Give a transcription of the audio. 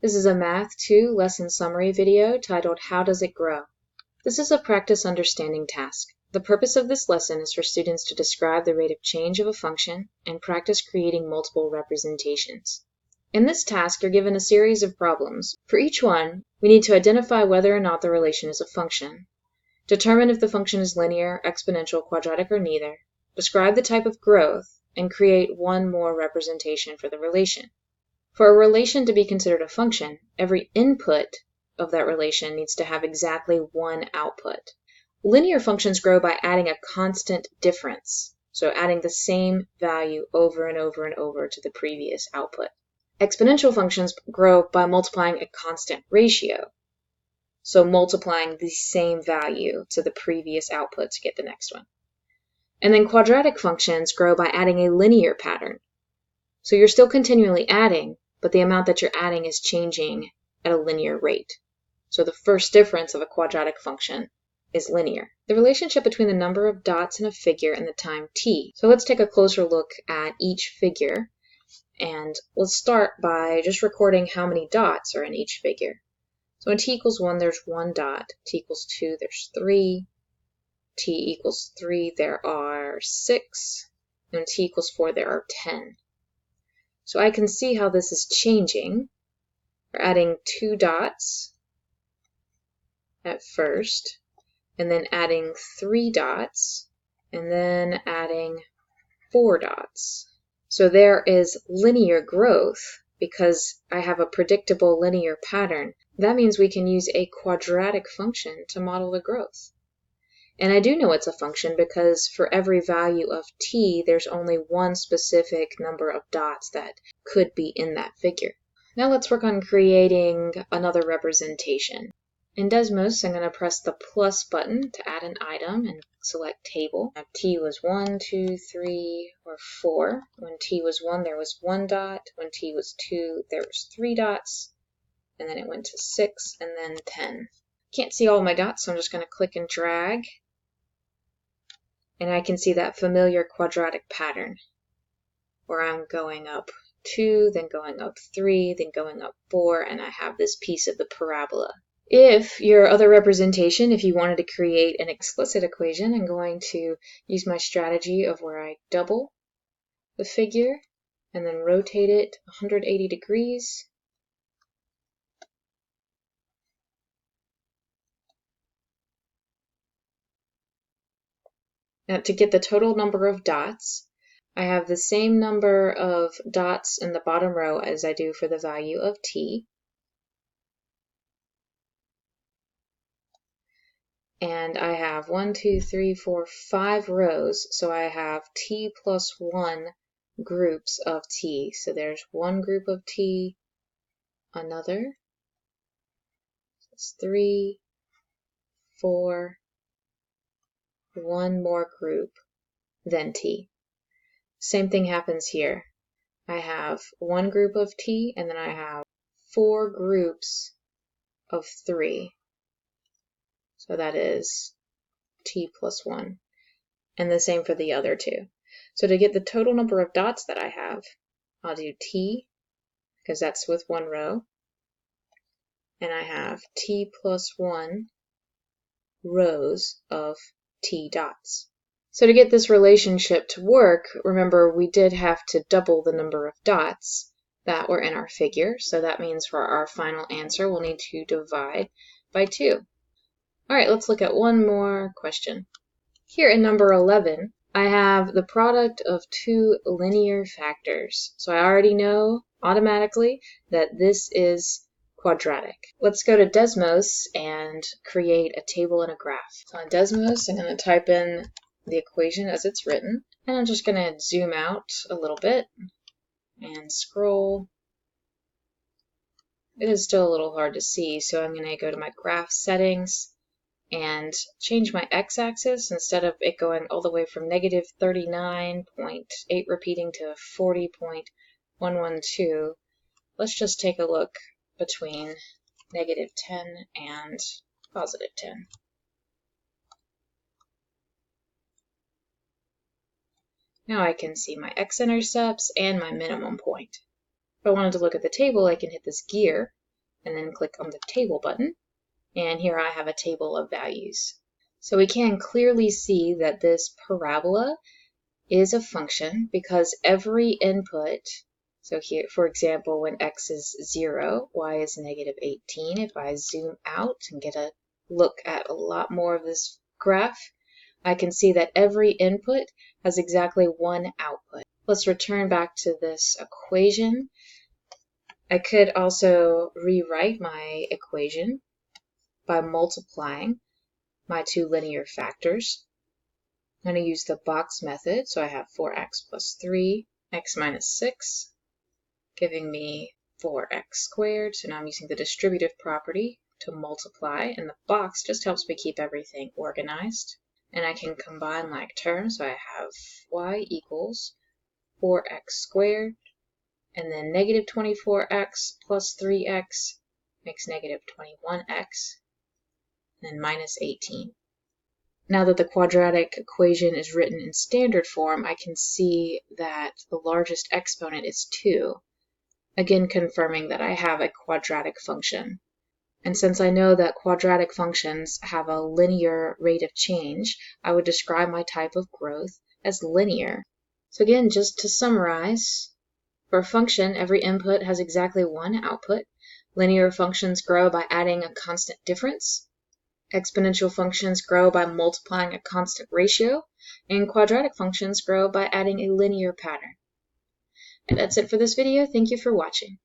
This is a Math 2 lesson summary video titled How Does It Grow? This is a practice understanding task. The purpose of this lesson is for students to describe the rate of change of a function and practice creating multiple representations. In this task, you're given a series of problems. For each one, we need to identify whether or not the relation is a function, determine if the function is linear, exponential, quadratic, or neither, describe the type of growth, and create one more representation for the relation. For a relation to be considered a function, every input of that relation needs to have exactly one output. Linear functions grow by adding a constant difference, so adding the same value over and over and over to the previous output. Exponential functions grow by multiplying a constant ratio, so multiplying the same value to the previous output to get the next one. And then quadratic functions grow by adding a linear pattern. So you're still continually adding, but the amount that you're adding is changing at a linear rate. So the first difference of a quadratic function is linear. The relationship between the number of dots in a figure and the time t. So let's take a closer look at each figure, and let's start by just recording how many dots are in each figure. So when t equals 1, there's 1 dot. T equals 2, there's 3. T equals 3, there are 6. And t equals 4, there are 10. So I can see how this is changing. We're adding 2 dots at first, and then adding 3 dots, and then adding 4 dots. So there is linear growth because I have a predictable linear pattern. That means we can use a quadratic function to model the growth. And I do know it's a function because for every value of t, there's only one specific number of dots that could be in that figure. Now let's work on creating another representation. In Desmos, I'm going to press the plus button to add an item and select table. If t was 1, 2, 3, or 4. When t was 1, there was 1 dot. When t was 2, there was 3 dots. And then it went to 6 and then 10. Can't see all my dots, so I'm just going to click and drag. And I can see that familiar quadratic pattern where I'm going up 2, then going up 3, then going up 4, and I have this piece of the parabola. If your other representation, if you wanted to create an explicit equation, I'm going to use my strategy of where I double the figure and then rotate it 180 degrees. Now, to get the total number of dots, I have the same number of dots in the bottom row as I do for the value of t. And I have 1, 2, 3, 4, 5 rows, so I have t plus 1 groups of t. So there's one group of t, another, that's 3, 4, one more group, then t. Same thing happens here. I have one group of t, and then I have 4 groups of 3. So that is t plus 1. And the same for the other 2. So to get the total number of dots that I have, I'll do t, because that's with one row. And I have t plus 1 rows of t dots. So to get this relationship to work, remember we did have to double the number of dots that were in our figure. So that means for our final answer, we'll need to divide by 2. All right, let's look at one more question. Here in number 11, I have the product of 2 linear factors. So I already know automatically that this is quadratic. Let's go to Desmos and create a table and a graph. So on Desmos, I'm going to type in the equation as it's written, and I'm just going to zoom out a little bit and scroll. It is still a little hard to see, so I'm going to go to my graph settings and change my x-axis. Instead of it going all the way from negative 39.8 repeating to 40.112, let's just take a look between negative 10 and positive 10. Now I can see my x-intercepts and my minimum point. If I wanted to look at the table, I can hit this gear and then click on the table button. And here I have a table of values. So we can clearly see that this parabola is a function because every input, so here, for example, when x is 0, y is negative 18. If I zoom out and get a look at a lot more of this graph, I can see that every input has exactly one output. Let's return back to this equation. I could also rewrite my equation by multiplying my two linear factors. I'm going to use the box method, so I have 4x plus 3, x minus 6, giving me 4x squared. So now I'm using the distributive property to multiply, and the box just helps me keep everything organized. And I can combine like terms, so I have y equals 4x squared, and then negative 24x plus 3x makes negative 21x, and then minus 18. Now that the quadratic equation is written in standard form, I can see that the largest exponent is 2, again confirming that I have a quadratic function. And since I know that quadratic functions have a linear rate of change, I would describe my type of growth as linear. So again, just to summarize, for a function, every input has exactly one output. Linear functions grow by adding a constant difference. Exponential functions grow by multiplying a constant ratio, and quadratic functions grow by adding a linear pattern. And that's it for this video. Thank you for watching.